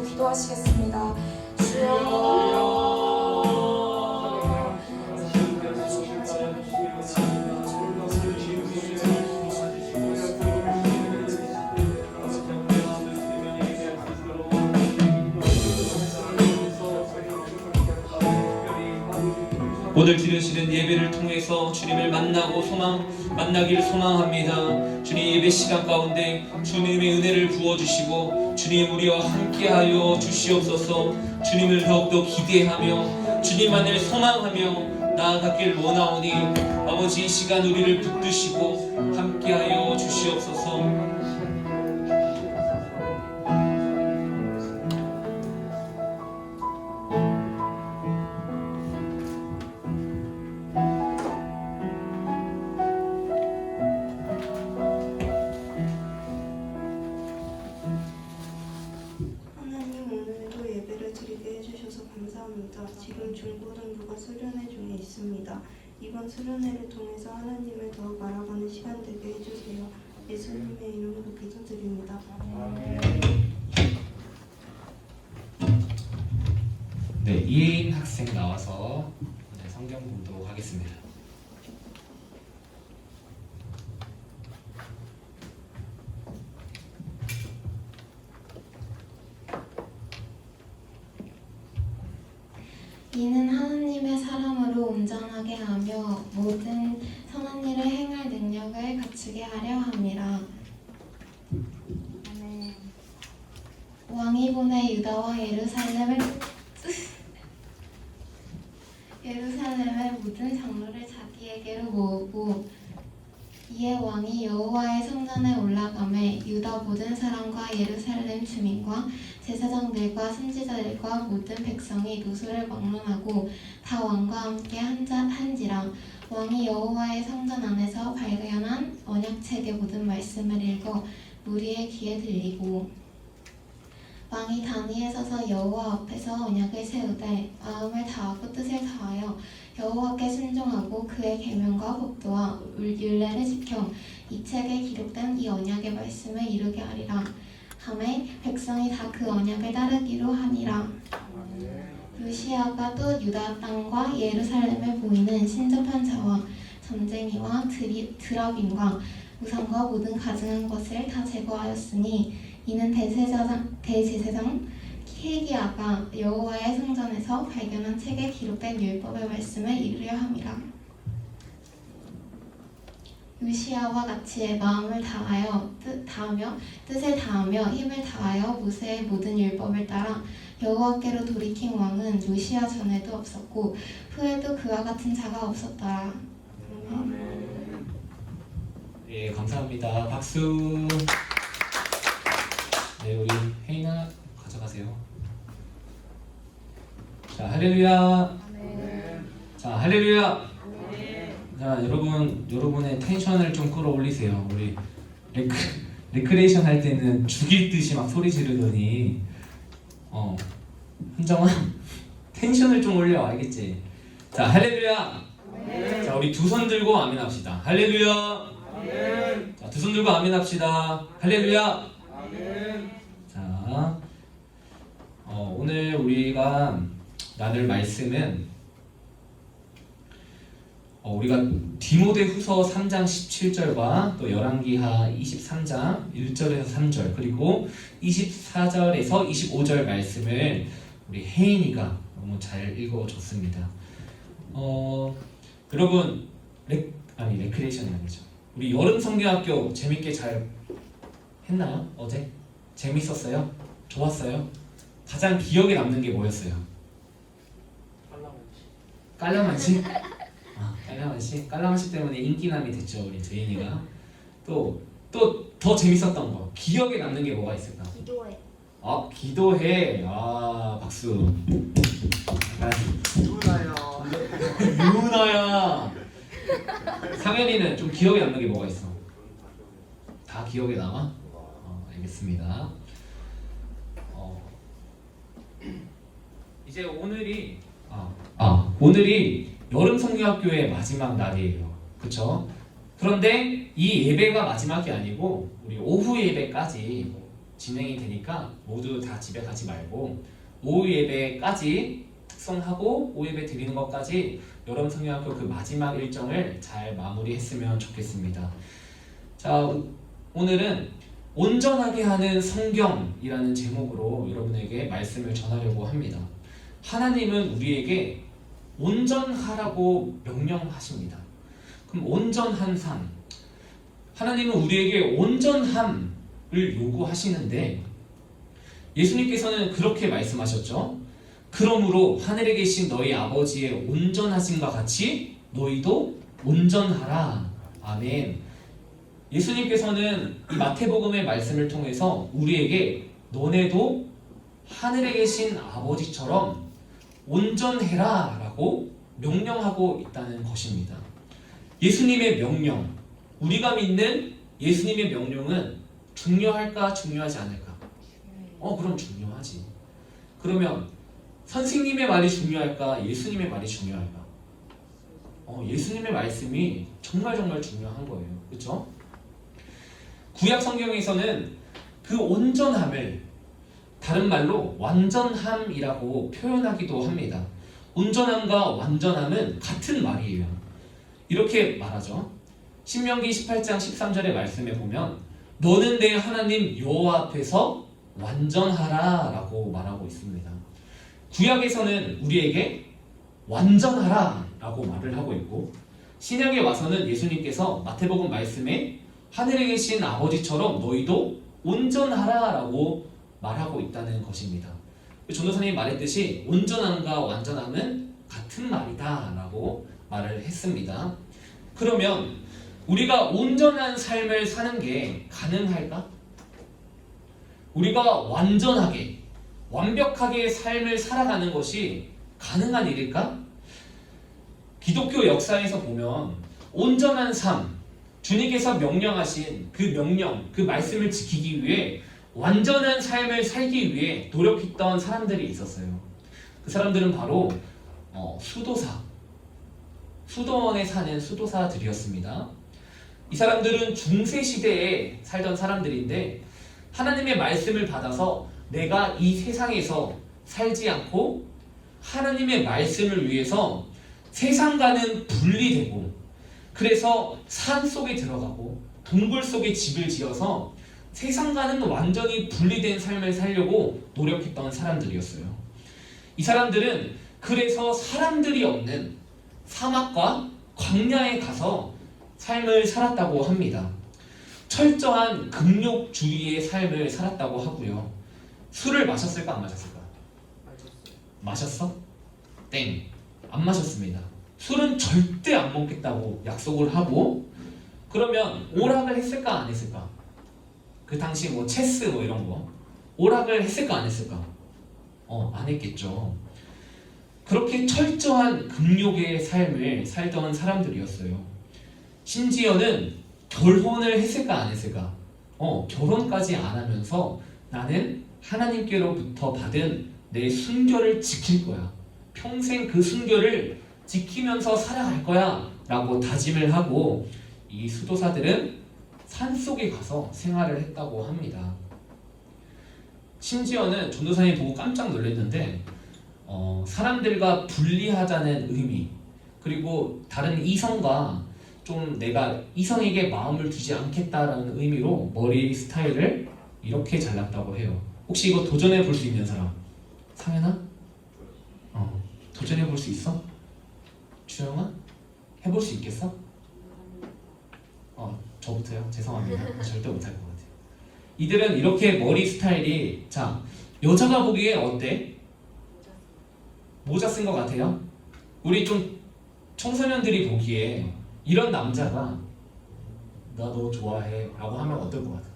기도하시겠습니다. 오늘 드리시는 예배를 통해서 주님을 만나길 소망합니다. 주님, 예배 시간 가운데 주님의 은혜를 부어주시고 주님 우리와 함께하여 주시옵소서. 주님을 더욱더 기대하며 주님만을 소망하며 나아가길 원하오니 아버지, 이 시간 우리를 붙드시고 함께하여 주시옵소서. 감사합니다. 지금 중고등부가 수련회 중에 있습니다. 이번 수련회를 통해서 하나님을 더욱 알아가는 시간 되게 해주세요. 예수님의 이름으로 기도드립니다. 네, 이혜인 학생 나와서 성경 공독 하겠습니다. 이는 하나님의 사람으로 온전하게 하며 모든 선한 일을 행할 능력을 갖추게 하려 함이라. 왕이 보내 유다와 예루살렘의 모든 장로를 자기에게로 모으고 이에 왕이 여호와의 성전에 올라가매 유다 모든 사람과 예루살렘 주민과 제사장들과 선지자들과 모든 백성이 노소를 막론하고 다 왕과 함께 한지라. 왕이 여호와의 성전 안에서 발견한 언약책의 모든 말씀을 읽어 무리의 귀에 들리고 왕이 단위에 서서 여호와 앞에서 언약을 세우되 마음을 다하고 뜻을 다하여 여호와께 순종하고 그의 계명과 법도와 율례를 지켜 이 책에 기록된 이 언약의 말씀을 이루게 하리라. 하매 백성이 다 그 언약을 따르기로 하니라. 요시야가 또 유다 땅과 예루살렘에 보이는 신접한 자와 전쟁이와 드랍인과 우상과 모든 가증한 것을 다 제거하였으니 이는 대제사장 히기야가 여호와의 성전에서 발견한 책에 기록된 율법의 말씀을 이루려 함이라. 요시야와 같이 마음을 다하며 뜻을 다하며 힘을 다하여 모세의 모든 율법을 따라 여호와께로 돌이킨 왕은 요시야 전에도 없었고 후에도 그와 같은 자가 없었더라. 네, 감사합니다. 박수. 네, 우리 혜인아 가져가세요. 자, 할렐루야. 자, 할렐루야. 자, 여러분의 텐션을 좀 끌어올리세요. 우리 레크레이션 할 때는 죽일 듯이 막 소리 지르더니 한정아 텐션을 좀 올려, 알겠지? 자, 할렐루야. 자, 우리 두 손 들고 아멘 합시다. 할렐루야. 자, 두 손 들고 아멘 합시다. 할렐루야. 자, 오늘 우리가 나눌 말씀은 우리가 디모데후서 3장 17절과 또 열왕기하 23장 1절에서 3절 그리고 24절에서 25절 말씀을 우리 혜인이가 너무 잘 읽어줬습니다. 여러분 레크레이션이 아니죠. 우리 여름 성경학교 재밌게 잘 했나요? 어제? 재밌었어요? 좋았어요? 가장 기억에 남는 게 뭐였어요? 깔라만시? 깔라만시 때문에 인기남이 됐죠 우리 제인이가. 또 더 재밌었던 거 기억에 남는 게 뭐가 있을까? 기도해. 기도해. 박수. 누나요. 유나야. 상현이는 좀 기억에 남는 게 뭐가 있어? 다 기억에 남아? 알겠습니다. 이제 오늘이 여름 성경학교의 마지막 날이에요. 그쵸? 그런데 이 예배가 마지막이 아니고 우리 오후 예배까지 진행이 되니까 모두 다 집에 가지 말고 오후 예배까지 특성하고 오후 예배 드리는 것까지 여름 성경학교 그 마지막 일정을 잘 마무리했으면 좋겠습니다. 자, 오늘은 온전하게 하는 성경이라는 제목으로 여러분에게 말씀을 전하려고 합니다. 하나님은 우리에게 온전하라고 명령하십니다. 그럼 온전한 삶, 하나님은 우리에게 온전함을 요구하시는데 예수님께서는 그렇게 말씀하셨죠. 그러므로 하늘에 계신 너희 아버지의 온전하심과 같이 너희도 온전하라. 아멘. 예수님께서는 이 마태복음의 말씀을 통해서 우리에게 너네도 하늘에 계신 아버지처럼 온전해라 라고 명령하고 있다는 것입니다. 예수님의 명령, 우리가 믿는 예수님의 명령은 중요할까 중요하지 않을까? 그럼 중요하지. 그러면 선생님의 말이 중요할까? 예수님의 말이 중요할까? 예수님의 말씀이 정말 중요한 거예요. 그렇죠? 구약 성경에서는 그 온전함을 다른 말로 완전함이라고 표현하기도 합니다. 온전함과 완전함은 같은 말이에요. 이렇게 말하죠. 신명기 18장 13절의 말씀에 보면 너는 내 하나님 여호와 앞에서 완전하라 라고 말하고 있습니다. 구약에서는 우리에게 완전하라 라고 말을 하고 있고 신약에 와서는 예수님께서 마태복음 말씀에 하늘에 계신 아버지처럼 너희도 온전하라 라고 말하고 있다는 것입니다. 전도사님이 말했듯이 온전함과 완전함은 같은 말이다 라고 말을 했습니다. 그러면 우리가 온전한 삶을 사는 게 가능할까? 우리가 완전하게 완벽하게 삶을 살아가는 것이 가능한 일일까? 기독교 역사에서 보면 온전한 삶, 주님께서 명령하신 그 명령, 그 말씀을 지키기 위해 완전한 삶을 살기 위해 노력했던 사람들이 있었어요. 그 사람들은 바로 수도원에 사는 수도사들이었습니다. 이 사람들은 중세시대에 살던 사람들인데 하나님의 말씀을 받아서 내가 이 세상에서 살지 않고 하나님의 말씀을 위해서 세상과는 분리되고 그래서 산 속에 들어가고 동굴 속에 집을 지어서 세상과는 완전히 분리된 삶을 살려고 노력했던 사람들이었어요. 이 사람들은 그래서 사람들이 없는 사막과 광야에 가서 삶을 살았다고 합니다. 철저한 금욕주의의 삶을 살았다고 하고요. 술을 마셨을까 안 마셨을까? 마셨어? 땡. 안 마셨습니다. 술은 절대 안 먹겠다고 약속을 하고 그러면 오락을 했을까 안 했을까? 그 당시 체스 이런 거 오락을 했을까 안 했을까? 안 했겠죠. 그렇게 철저한 금욕의 삶을 살던 사람들이었어요. 심지어는 결혼을 했을까 안 했을까? 결혼까지 안 하면서 나는 하나님께로부터 받은 내 순결을 지킬 거야. 평생 그 순결을 지키면서 살아갈 거야 라고 다짐을 하고 이 수도사들은 산속에 가서 생활을 했다고 합니다. 심지어는 전도사님 보고 깜짝 놀랐는데 사람들과 분리하자는 의미 그리고 다른 이성과 좀 내가 이성에게 마음을 두지 않겠다라는 의미로 머리 스타일을 이렇게 잘랐다고 해요. 혹시 이거 도전해 볼 수 있는 사람? 상현아? 도전해 볼 수 있어? 주영아? 해볼 수 있겠어? 저부터요? 죄송합니다. 절대 못할 것 같아요. 이들은 이렇게 머리 스타일이 여자가 보기에 어때? 모자 쓴 것 같아요? 우리 좀 청소년들이 보기에 이런 남자가 나 너 좋아해 라고 하면 어떨 것 같아?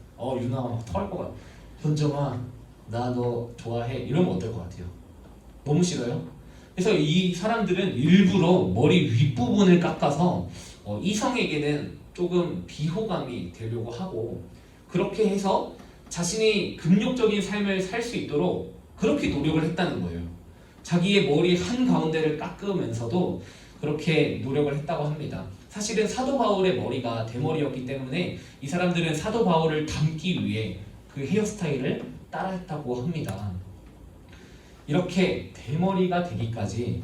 유나가 막 토할 것 같아. 현정아 나 너 좋아해 이러면 어떨 것 같아요? 너무 싫어요? 그래서 이 사람들은 일부러 머리 윗부분을 깎아서 이성에게는 조금 비호감이 되려고 하고, 그렇게 해서 자신이 금욕적인 삶을 살 수 있도록 그렇게 노력을 했다는 거예요. 자기의 머리 한가운데를 깎으면서도 그렇게 노력을 했다고 합니다. 사실은 사도 바울의 머리가 대머리였기 때문에 이 사람들은 사도 바울을 닮기 위해 그 헤어스타일을 따라했다고 합니다. 이렇게 대머리가 되기까지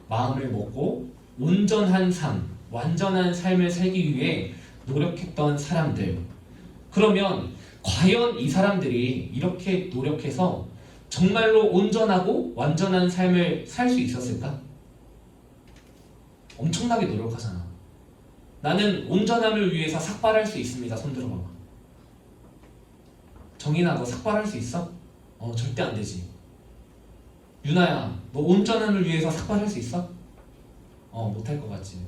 마음을 먹고 온전한 삶, 완전한 삶을 살기 위해 노력했던 사람들. 그러면 과연 이 사람들이 이렇게 노력해서 정말로 온전하고 완전한 삶을 살 수 있었을까? 엄청나게 노력하잖아. 나는 온전함을 위해서 삭발할 수 있습니다. 손 들어봐봐. 정인아, 너 삭발할 수 있어? 절대 안 되지. 유나야, 너 온전함을 위해서 삭발할 수 있어? 못할 것 같지.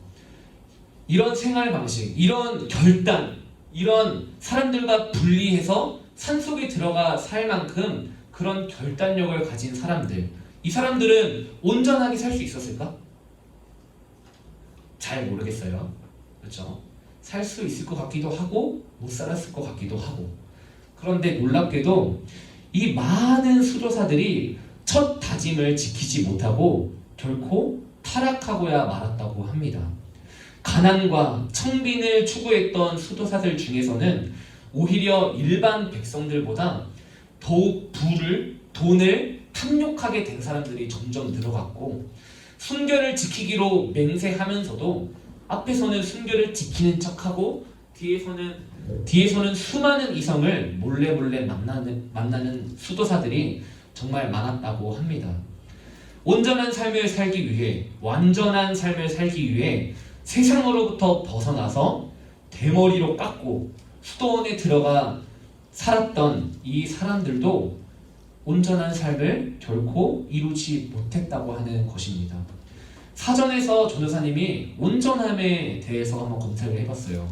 이런 생활 방식, 이런 결단, 이런 사람들과 분리해서 산속에 들어가 살 만큼 그런 결단력을 가진 사람들, 이 사람들은 온전하게 살 수 있었을까? 잘 모르겠어요. 그렇죠? 살 수 있을 것 같기도 하고 못 살았을 것 같기도 하고. 그런데 놀랍게도 이 많은 수도사들이 첫 다짐을 지키지 못하고 결코 타락하고야 말았다고 합니다. 가난과 청빈을 추구했던 수도사들 중에서는 오히려 일반 백성들보다 더욱 돈을 탐욕하게 된 사람들이 점점 늘어갔고, 순결을 지키기로 맹세하면서도 앞에서는 순결을 지키는 척하고 뒤에서는 수많은 이성을 몰래 만나는 수도사들이 정말 많았다고 합니다. 온전한 삶을 살기 위해, 완전한 삶을 살기 위해 세상으로부터 벗어나서 대머리로 깎고 수도원에 들어가 살았던 이 사람들도 온전한 삶을 결코 이루지 못했다고 하는 것입니다. 사전에서 조교사님이 온전함에 대해서 한번 검색을 해봤어요.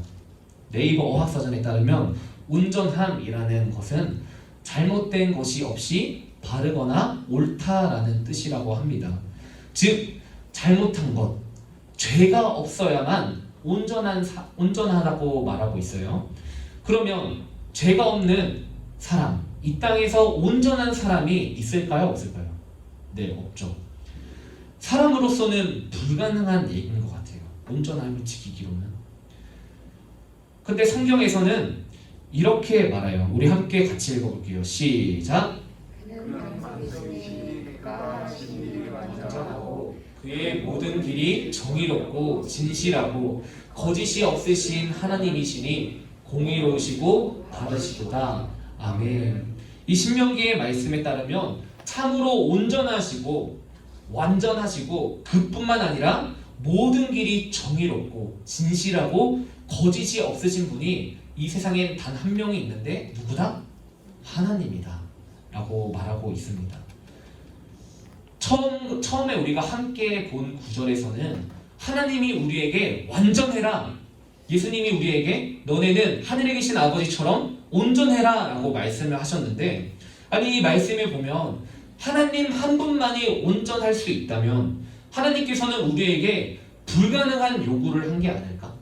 네이버 어학사전에 따르면 온전함이라는 것은 잘못된 것이 없이 바르거나 옳다라는 뜻이라고 합니다. 즉 잘못한 것, 죄가 없어야만 온전하다고 말하고 있어요. 그러면 죄가 없는 사람, 이 땅에서 온전한 사람이 있을까요? 없을까요? 네, 없죠. 사람으로서는 불가능한 얘기인 것 같아요. 온전함을 지키기로는. 근데 성경에서는 이렇게 말해요. 우리 함께 같이 읽어볼게요. 시작. 완전하고 그의 모든 길이 정의롭고 진실하고 거짓이 없으신 하나님이시니 공의로우시고 바르시도다. 아멘. 이 신명기의 말씀에 따르면 참으로 온전하시고 완전하시고 그뿐만 아니라 모든 길이 정의롭고 진실하고 거짓이 없으신 분이 이 세상엔 단 한 명이 있는데 누구다? 하나님이다 라고 말하고 있습니다. 처음에 우리가 함께 본 구절에서는 하나님이 우리에게 완전해라, 예수님이 우리에게 너네는 하늘에 계신 아버지처럼 온전해라 라고 말씀을 하셨는데, 아니 이 말씀에 보면 하나님 한 분만이 온전할 수 있다면 하나님께서는 우리에게 불가능한 요구를 한 게 아닐까?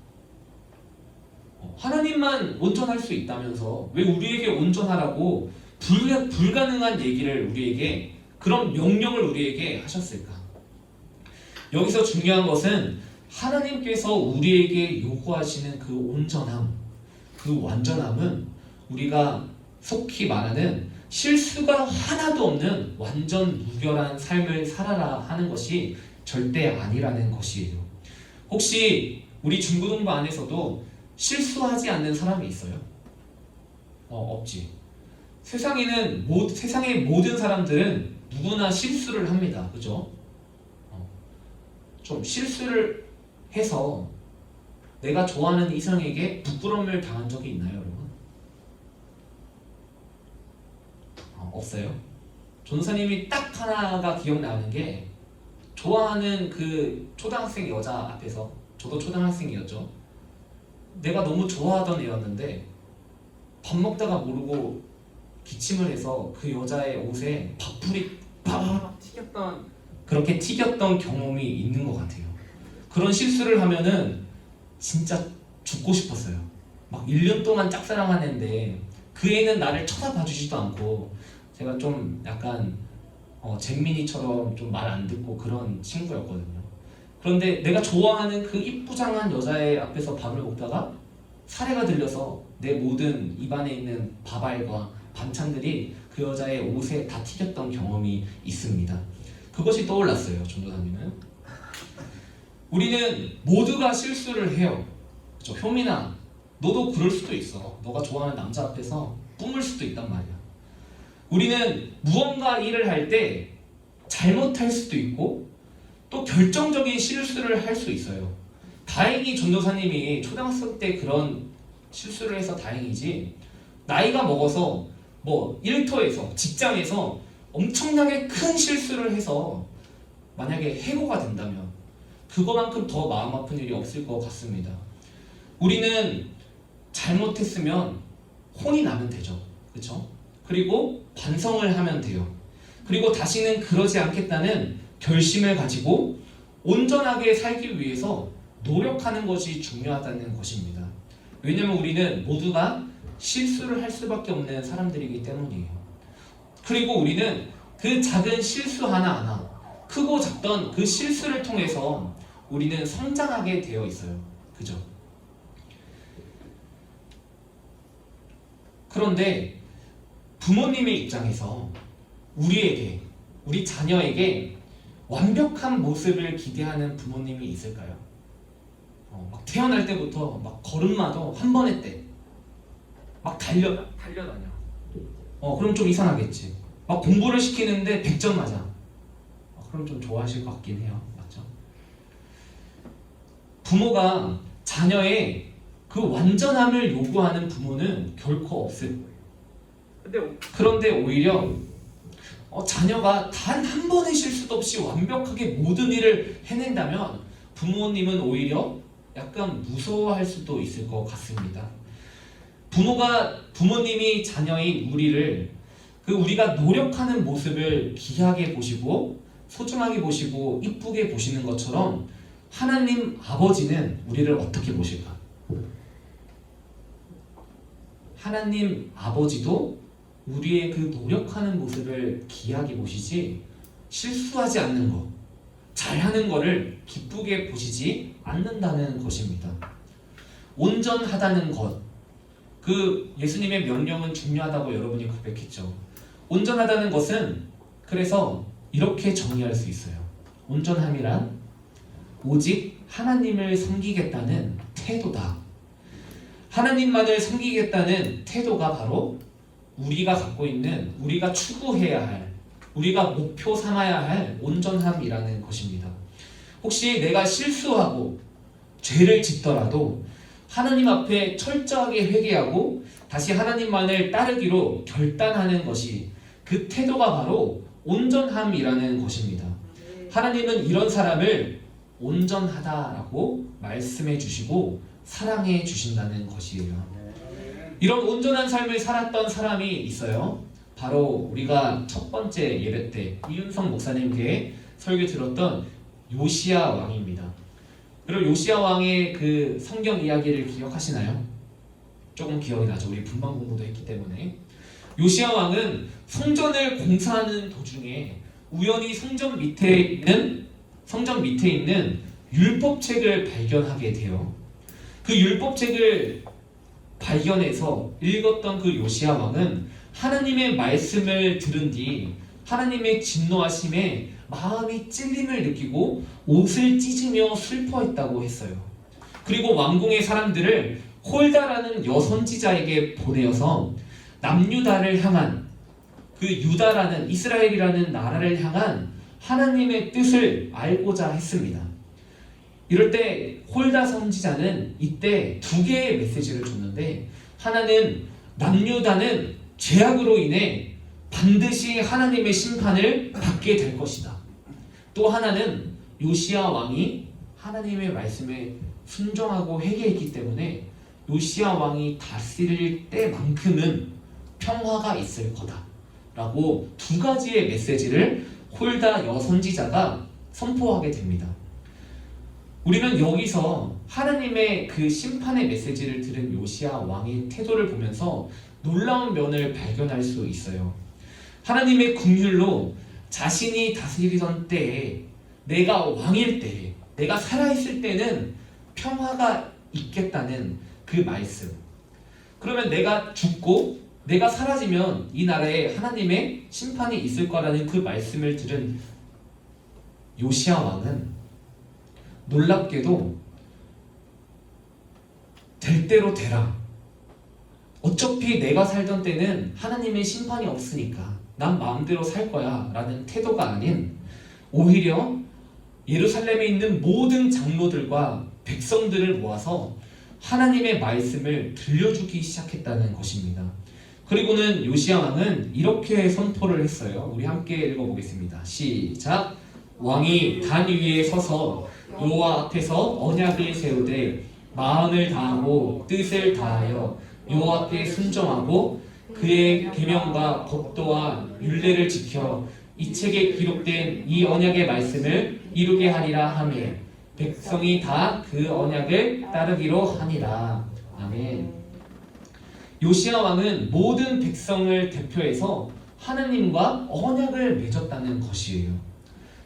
하나님만 온전할 수 있다면서 왜 우리에게 온전하라고 불가능한 얘기를 우리에게, 그런 명령을 우리에게 하셨을까? 여기서 중요한 것은 하나님께서 우리에게 요구하시는 그 온전함, 그 완전함은 우리가 속히 말하는 실수가 하나도 없는 완전 무결한 삶을 살아라 하는 것이 절대 아니라는 것이에요. 혹시 우리 중고등부 안에서도 실수하지 않는 사람이 있어요? 없지. 세상의 모든 사람들은 누구나 실수를 합니다. 그죠? 좀 실수를 해서 내가 좋아하는 이성에게 부끄러움을 당한 적이 있나요, 여러분? 없어요? 전사님이 딱 하나가 기억나는 게, 좋아하는 그 초등학생 여자 앞에서, 저도 초등학생이었죠. 내가 너무 좋아하던 애였는데 밥 먹다가 모르고 기침을 해서 그 여자의 옷에 밥풀이 팍 튀겼던, 그렇게 튀겼던 경험이 있는 것 같아요. 그런 실수를 하면은 진짜 죽고 싶었어요. 막 1년 동안 짝사랑한 애인데 그 애는 나를 쳐다봐 주지도 않고, 제가 좀 약간 잼민이처럼 좀 말 안 듣고 그런 친구였거든요. 그런데 내가 좋아하는 그 이쁘장한 여자의 앞에서 밥을 먹다가 사례가 들려서 내 모든 입안에 있는 밥알과 반찬들이 그 여자의 옷에 다 튀겼던 경험이 있습니다. 그것이 떠올랐어요, 전도사님은. 우리는 모두가 실수를 해요. 그렇죠? 효민아, 너도 그럴 수도 있어. 너가 좋아하는 남자 앞에서 뿜을 수도 있단 말이야. 우리는 무언가 일을 할 때 잘못할 수도 있고 또 결정적인 실수를 할 수 있어요. 다행히 전도사님이 초등학생 때 그런 실수를 해서 다행이지, 나이가 먹어서 뭐 일터에서, 직장에서 엄청나게 큰 실수를 해서 만약에 해고가 된다면 그거만큼 더 마음 아픈 일이 없을 것 같습니다. 우리는 잘못했으면 혼이 나면 되죠. 그렇죠? 그리고 반성을 하면 돼요. 그리고 다시는 그러지 않겠다는 결심을 가지고 온전하게 살기 위해서 노력하는 것이 중요하다는 것입니다. 왜냐하면 우리는 모두가 실수를 할 수밖에 없는 사람들이기 때문이에요. 그리고 우리는 그 작은 실수 하나하나, 크고 작던 그 실수를 통해서 우리는 성장하게 되어 있어요. 그죠? 그런데 부모님의 입장에서 우리에게, 우리 자녀에게 완벽한 모습을 기대하는 부모님이 있을까요? 막 태어날 때부터 막 걸음마도 한 번 했대. 막 달려다녀. 그럼 좀 이상하겠지. 막 공부를 시키는데 100점 맞아. 그럼 좀 좋아하실 것 같긴 해요. 맞죠? 부모가 자녀의 그 완전함을 요구하는 부모는 결코 없을 거예요. 그런데 오히려 자녀가 단 한 번의 실수도 없이 완벽하게 모든 일을 해낸다면 부모님은 오히려 약간 무서워할 수도 있을 것 같습니다. 부모님이 자녀인 우리를, 우리가 노력하는 모습을 귀하게 보시고 소중하게 보시고 이쁘게 보시는 것처럼 하나님 아버지는 우리를 어떻게 보실까? 하나님 아버지도 우리의 그 노력하는 모습을 귀하게 보시지 실수하지 않는 것, 잘하는 거를 기쁘게 보시지 않는다는 것입니다. 온전하다는 것, 그 예수님의 명령은 중요하다고 여러분이 고백했죠. 온전하다는 것은 그래서 이렇게 정의할 수 있어요. 온전함이란 오직 하나님을 섬기겠다는 태도다. 하나님만을 섬기겠다는 태도가 바로 우리가 갖고 있는, 우리가 추구해야 할, 우리가 목표 삼아야 할 온전함이라는 것입니다. 혹시 내가 실수하고 죄를 짓더라도 하나님 앞에 철저하게 회개하고 다시 하나님만을 따르기로 결단하는 것이, 그 태도가 바로 온전함이라는 것입니다. 하나님은 이런 사람을 온전하다라고 말씀해 주시고 사랑해 주신다는 것이에요. 이런 온전한 삶을 살았던 사람이 있어요. 바로 우리가 첫 번째 예배 때 이윤성 목사님께 설교 들었던 요시야 왕입니다. 그리고 요시야 왕의 그 성경 이야기를 기억하시나요? 조금 기억이 나죠. 우리 분방 공부도 했기 때문에. 요시야 왕은 성전을 공사하는 도중에 우연히 성전 밑에 있는 율법책을 발견하게 돼요. 그 율법책을 발견해서 읽었던 그 요시야 왕은 하나님의 말씀을 들은 뒤 하나님의 진노하심에 마음이 찔림을 느끼고 옷을 찢으며 슬퍼했다고 했어요. 그리고 왕궁의 사람들을 홀다라는 여선지자에게 보내어서 남유다를 향한, 그 유다라는 이스라엘이라는 나라를 향한 하나님의 뜻을 알고자 했습니다. 이럴 때 홀다 선지자는 이때 두 개의 메시지를 줬는데, 하나는 남유다는 죄악으로 인해 반드시 하나님의 심판을 받게 될 것이다. 또 하나는 요시야 왕이 하나님의 말씀에 순종하고 회개했기 때문에 요시야 왕이 다스릴 때만큼은 평화가 있을 거다라고 두 가지의 메시지를 홀다 여선지자가 선포하게 됩니다. 우리는 여기서 하나님의 그 심판의 메시지를 들은 요시야 왕의 태도를 보면서 놀라운 면을 발견할 수 있어요. 하나님의 긍휼로 자신이 다스리던 때에, 내가 왕일 때에, 내가 살아있을 때는 평화가 있겠다는 그 말씀. 그러면 내가 죽고 내가 사라지면 이 나라에 하나님의 심판이 있을 거라는 그 말씀을 들은 요시야 왕은 놀랍게도 될 대로 되라. 어차피 내가 살던 때는 하나님의 심판이 없으니까 난 마음대로 살 거야 라는 태도가 아닌, 오히려 예루살렘에 있는 모든 장로들과 백성들을 모아서 하나님의 말씀을 들려주기 시작했다는 것입니다. 그리고는 요시야 왕은 이렇게 선포를 했어요. 우리 함께 읽어보겠습니다. 시작. 왕이 단 위에 서서 여호와 앞에서 언약을 세우되 마음을 다하고 뜻을 다하여 여호와 앞에 순종하고 그의 계명과 법도와 율례를 지켜 이 책에 기록된 이 언약의 말씀을 이루게 하리라 하며 백성이 다 그 언약을 따르기로 하니라. 아멘. 요시야 왕은 모든 백성을 대표해서 하나님과 언약을 맺었다는 것이에요.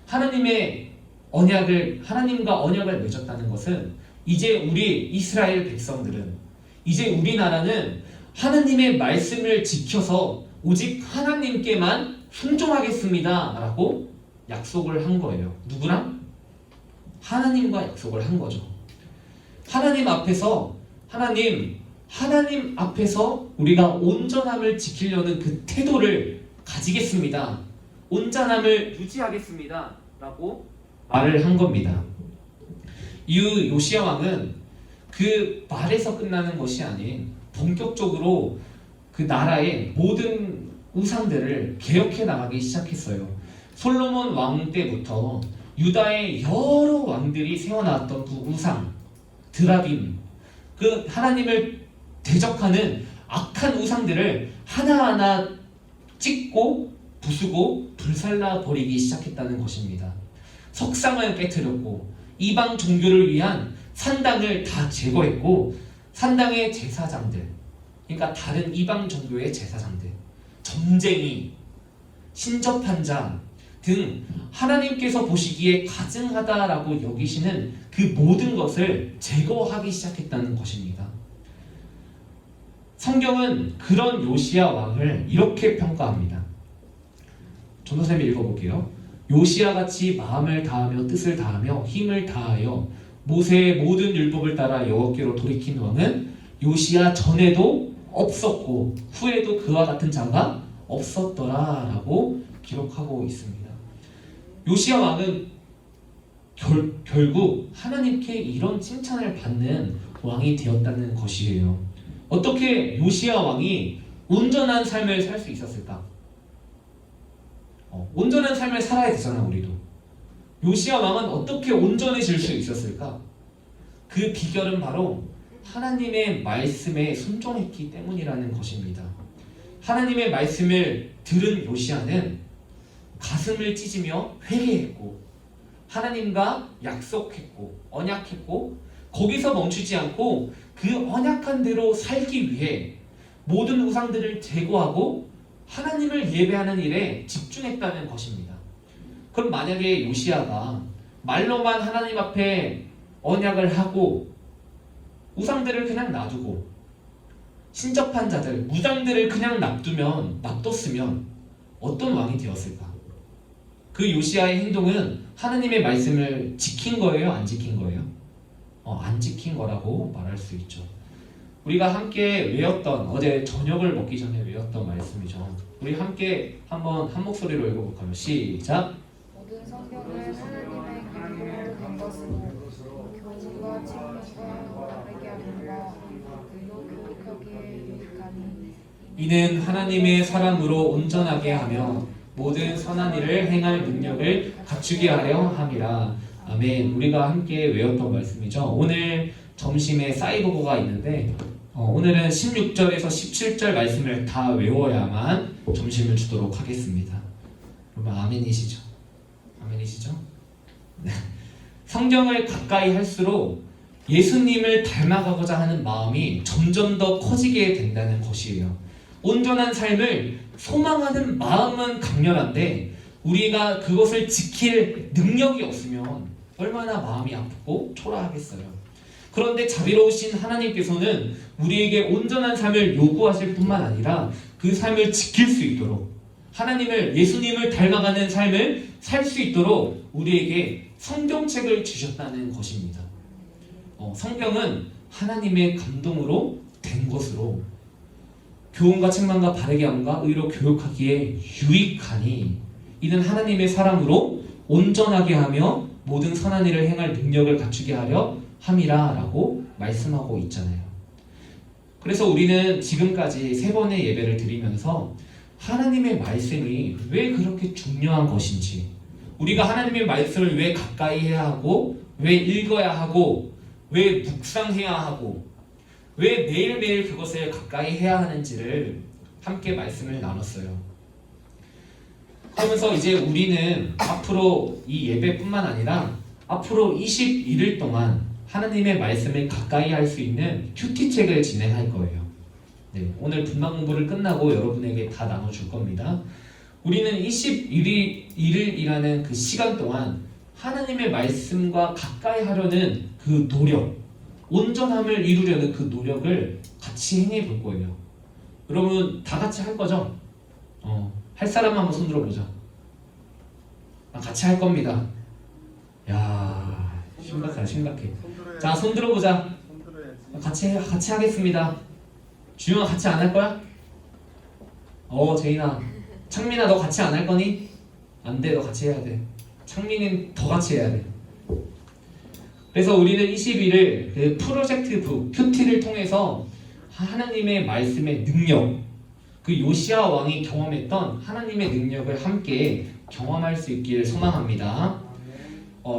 하나님과 언약을 맺었다는 것은 이제 우리 이스라엘 백성들은, 이제 우리나라는 하나님의 말씀을 지켜서 오직 하나님께만 순종하겠습니다 라고 약속을 한 거예요. 누구랑? 하나님과 약속을 한 거죠. 하나님 앞에서 우리가 온전함을 지키려는 그 태도를 가지겠습니다. 온전함을 유지하겠습니다 라고 말을 한 겁니다. 이 요시야 왕은 그 말에서 끝나는 것이 아닌 본격적으로 그 나라의 모든 우상들을 개혁해 나가기 시작했어요. 솔로몬 왕 때부터 유다의 여러 왕들이 세워놨던 그 우상, 드라빔, 그 하나님을 대적하는 악한 우상들을 하나하나 찍고 부수고 불살라 버리기 시작했다는 것입니다. 석상을 깨뜨렸고 이방 종교를 위한 산당을 다 제거했고, 산당의 제사장들, 그러니까 다른 이방 종교의 제사장들, 점쟁이, 신접한 자 등 하나님께서 보시기에 가증하다라고 여기시는 그 모든 것을 제거하기 시작했다는 것입니다. 성경은 그런 요시야 왕을 이렇게 평가합니다. 전도쌤이 읽어볼게요. 요시야 같이 마음을 다하며 뜻을 다하며 힘을 다하여 모세의 모든 율법을 따라 여호와께로 돌이킨 왕은 요시야 전에도 없었고 후에도 그와 같은 자가 없었더라 라고 기록하고 있습니다. 요시야 왕은 결국 하나님께 이런 칭찬을 받는 왕이 되었다는 것이에요. 어떻게 요시야 왕이 온전한 삶을 살 수 있었을까? 온전한 삶을 살아야 되잖아. 우리도. 요시야 왕은 어떻게 온전해질 수 있었을까? 그 비결은 바로 하나님의 말씀에 순종했기 때문이라는 것입니다. 하나님의 말씀을 들은 요시야는 가슴을 찢으며 회개했고 하나님과 약속했고 언약했고, 거기서 멈추지 않고 그 언약한 대로 살기 위해 모든 우상들을 제거하고 하나님을 예배하는 일에 집중했다는 것입니다. 그럼 만약에 요시야가 말로만 하나님 앞에 언약을 하고 우상들을 그냥 놔두고 신접한 자들, 무당들을 그냥 놔뒀으면 어떤 왕이 되었을까? 그 요시야의 행동은 하나님의 말씀을 지킨 거예요? 안 지킨 거예요? 안 지킨 거라고 말할 수 있죠. 우리가 함께 외웠던, 어제 저녁을 먹기 전에 외웠던 말씀이죠. 우리 함께 한번 한 목소리로 읽어볼까요? 시작! 모든 성경은 하나님의 계명으로 된 것으로 교훈과 책망과 바르게 하는가 의로 교육하기에 유익하니 이는 하나님의 사람으로 온전하게 하며 모든 선한 일을 행할 능력을 갖추게 하려 함이라. 아멘. 우리가 함께 외웠던 말씀이죠. 오늘 점심에 사이버거가 있는데 오늘은 16절에서 17절 말씀을 다 외워야만 점심을 주도록 하겠습니다. 여러분 아멘이시죠? 아멘이시죠? 네. 성경을 가까이 할수록 예수님을 닮아가고자 하는 마음이 점점 더 커지게 된다는 것이에요. 온전한 삶을 소망하는 마음은 강렬한데 우리가 그것을 지킬 능력이 없으면 얼마나 마음이 아프고 초라하겠어요. 그런데 자비로우신 하나님께서는 우리에게 온전한 삶을 요구하실 뿐만 아니라 그 삶을 지킬 수 있도록 하나님을, 예수님을 닮아가는 삶을 살 수 있도록 우리에게 성경책을 주셨다는 것입니다. 성경은 하나님의 감동으로 된 것으로 교훈과 책망과 바르게 함과 의로 교육하기에 유익하니 이는 하나님의 사랑으로 온전하게 하며 모든 선한 일을 행할 능력을 갖추게 하려 함이라 라고 말씀하고 있잖아요. 그래서 우리는 지금까지 3번의 예배를 드리면서 하나님의 말씀이 왜 그렇게 중요한 것인지, 우리가 하나님의 말씀을 왜 가까이 해야 하고, 왜 읽어야 하고, 왜 묵상해야 하고, 왜 매일매일 그것을 가까이 해야 하는지를 함께 말씀을 나눴어요. 그러면서 이제 우리는 앞으로 이 예배뿐만 아니라 앞으로 21일 동안 하나님의 말씀을 가까이 할 수 있는 큐티책을 진행할 거예요. 네, 오늘 분방 공부를 끝나고 여러분에게 다 나눠줄 겁니다. 우리는 21일이라는 그 시간 동안 하나님의 말씀과 가까이 하려는 그 노력, 온전함을 이루려는 그 노력을 같이 행해 볼 거예요. 여러분 다 같이 할 거죠? 할 사람 한번 손 들어보자. 같이 할 겁니다. 야, 심각해. 자, 손 들어보자. 같이 하겠습니다. 주영아 같이 안 할 거야? 제인아, 창민아 너 같이 안 할 거니? 안 돼, 너 같이 해야 돼. 창민이는 더 같이 해야 돼. 그래서 우리는 21일 그 프로젝트 북 큐티를 통해서 하나님의 말씀의 능력, 그 요시야 왕이 경험했던 하나님의 능력을 함께 경험할 수 있기를 소망합니다.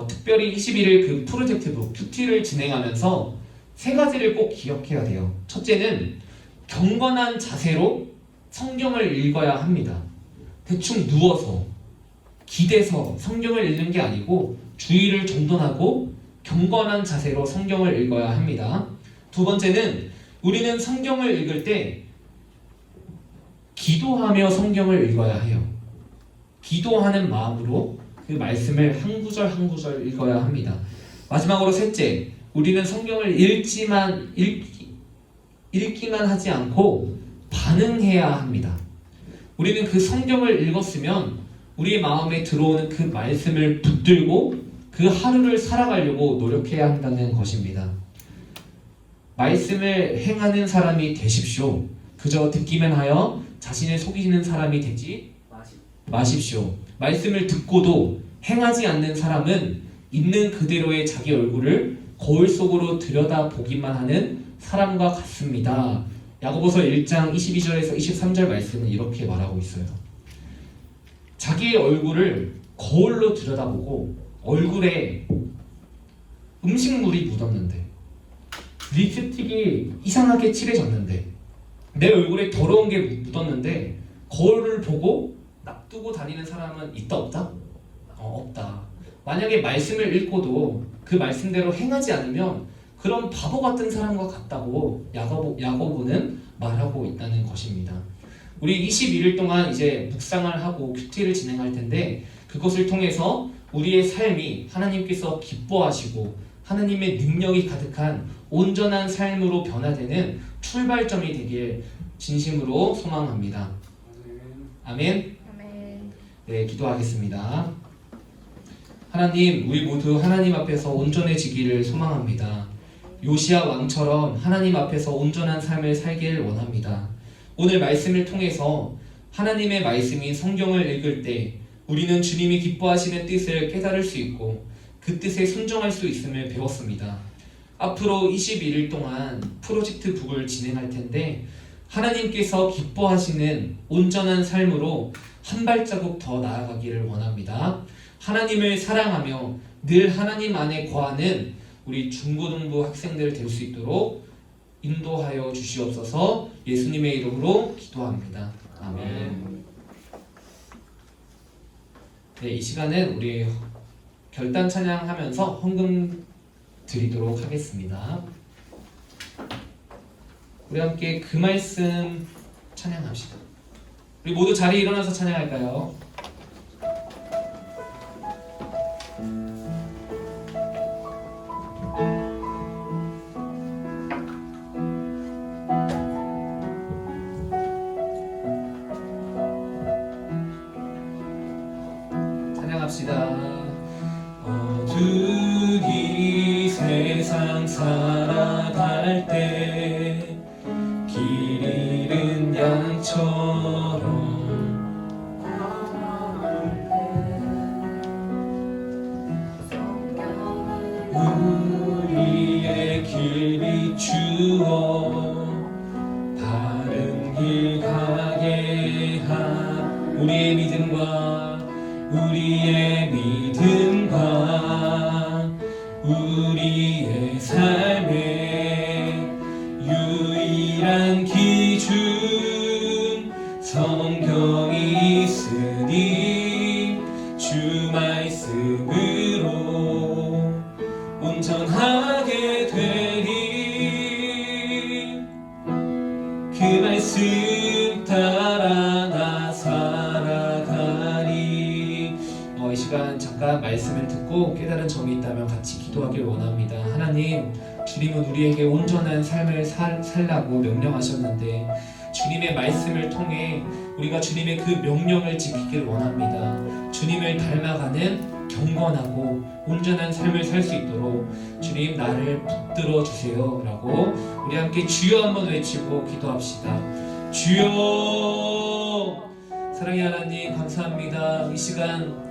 특별히 21일 그 프로젝트 북 큐티를 진행하면서 3가지를 꼭 기억해야 돼요. 첫째는 경건한 자세로 성경을 읽어야 합니다. 대충 누워서 기대서 성경을 읽는 게 아니고 주의를 정돈하고 경건한 자세로 성경을 읽어야 합니다. 2번째는 우리는 성경을 읽을 때 기도하며 성경을 읽어야 해요. 기도하는 마음으로 그 말씀을 한 구절 한 구절 읽어야 합니다. 마지막으로 셋째, 우리는 성경을 읽기만 하지 않고 반응해야 합니다. 우리는 그 성경을 읽었으면 우리의 마음에 들어오는 그 말씀을 붙들고 그 하루를 살아가려고 노력해야 한다는 것입니다. 말씀을 행하는 사람이 되십시오. 그저 듣기만 하여 자신을 속이는 사람이 되지 마십시오. 말씀을 듣고도 행하지 않는 사람은 있는 그대로의 자기 얼굴을 거울 속으로 들여다보기만 하는 사람과 같습니다. 야고보서 1장 22절에서 23절 말씀은 이렇게 말하고 있어요. 자기의 얼굴을 거울로 들여다보고 얼굴에 음식물이 묻었는데, 립스틱이 이상하게 칠해졌는데, 내 얼굴에 더러운 게 묻었는데 거울을 보고 놔두고 다니는 사람은 있다 없다? 없다. 만약에 말씀을 읽고도 그 말씀대로 행하지 않으면 그런 바보 같은 사람과 같다고 야고보는 말하고 있다는 것입니다. 우리 21일 동안 이제 묵상을 하고 큐티를 진행할 텐데, 그것을 통해서 우리의 삶이 하나님께서 기뻐하시고 하나님의 능력이 가득한 온전한 삶으로 변화되는 출발점이 되길 진심으로 소망합니다. 아멘. 네, 기도하겠습니다. 하나님, 우리 모두 하나님 앞에서 온전해지기를 소망합니다. 요시야 왕처럼 하나님 앞에서 온전한 삶을 살길 원합니다. 오늘 말씀을 통해서 하나님의 말씀인 성경을 읽을 때 우리는 주님이 기뻐하시는 뜻을 깨달을 수 있고 그 뜻에 순종할 수 있음을 배웠습니다. 앞으로 21일 동안 프로젝트 북을 진행할 텐데 하나님께서 기뻐하시는 온전한 삶으로 한 발자국 더 나아가기를 원합니다. 하나님을 사랑하며 늘 하나님 안에 거하는 우리 중고등부 학생들 될 수 있도록 인도하여 주시옵소서. 예수님의 이름으로 기도합니다. 아멘. 네, 이 시간은 우리 결단 찬양하면서 헌금 드리도록 하겠습니다. 우리 함께 그 말씀 찬양합시다. 우리 모두 자리에 일어나서 찬양할까요? 찬양합시다. 어두이 세상 살아갈 때 길 잃은 양처럼 우리의 길 비추어 다른 길 가게 한 우리의 믿음과 우리의 삶의 유일한 기준 성경이 있으니 주 말씀으로 온전하게 되리 그 말씀 따라 나 살아가리. 이 시간 잠깐 말씀을 듣고 깨달은 점이 있다면 같이 기도하길 원합니다. 하나님, 주님은 우리에게 온전한 삶을 살라고 명령하셨는데 주님의 말씀을 통해 우리가 주님의 그 명령을 지키길 원합니다. 주님을 닮아가는 경건하고 온전한 삶을 살 수 있도록 주님 나를 붙들어 주세요 라고 우리 함께 주여 한번 외치고 기도합시다. 주여. 사랑의 하나님, 감사합니다. 이 시간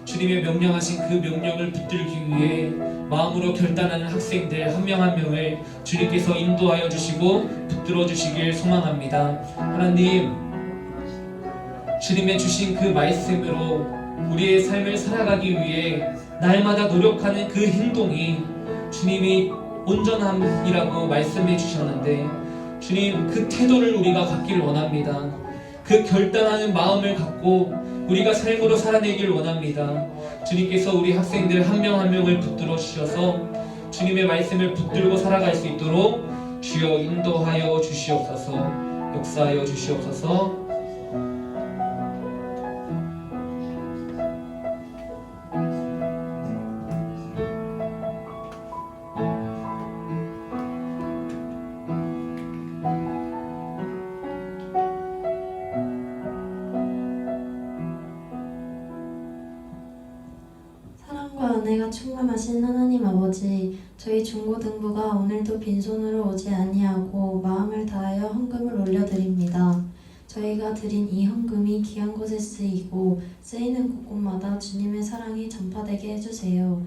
주님의 명령하신 그 명령을 붙들기 위해 마음으로 결단하는 학생들 한 명 한 명을 주님께서 인도하여 주시고 붙들어 주시길 소망합니다. 하나님, 주님의 주신 그 말씀으로 우리의 삶을 살아가기 위해 날마다 노력하는 그 행동이 주님이 온전함이라고 말씀해 주셨는데 주님, 그 태도를 우리가 갖기를 원합니다. 그 결단하는 마음을 갖고 우리가 삶으로 살아내길 원합니다. 주님께서 우리 학생들 한 명 한 명을 붙들어 주셔서 주님의 말씀을 붙들고 살아갈 수 있도록 주여 인도하여 주시옵소서. 역사하여 주시옵소서. 은혜가 충만하신 하나님 아버지, 저희 중고등부가 오늘도 빈손으로 오지 아니하고 마음을 다하여 헌금을 올려드립니다. 저희가 드린 이 헌금이 귀한 곳에 쓰이고 쓰이는 곳곳마다 주님의 사랑이 전파되게 해주세요.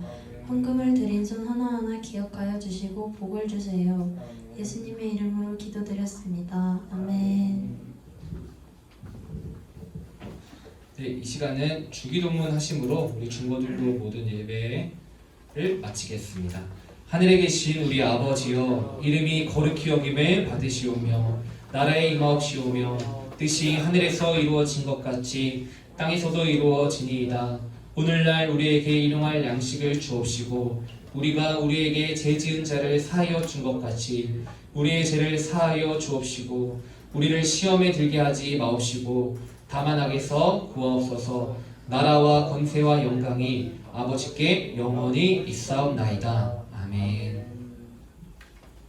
헌금을 드린 손 하나하나 기억하여 주시고 복을 주세요. 예수님의 이름으로 기도드렸습니다. 아멘. 네, 이 시간은 주기도문 하심으로 우리 중고등부 모든 예배를 마치겠습니다. 하늘에 계신 우리 아버지여, 이름이 거룩히 여김을 받으시오며 나라에 임하옵시오며 뜻이 하늘에서 이루어진 것 같이 땅에서도 이루어지니이다. 오늘날 우리에게 일용할 양식을 주옵시고 우리가 우리에게 죄 지은 자를 사하여 준 것 같이 우리의 죄를 사하여 주옵시고 우리를 시험에 들게 하지 마옵시고 다만 악에서 구하옵소서. 나라와 권세와 영광이 아버지께 영원히 있사옵나이다. 아멘.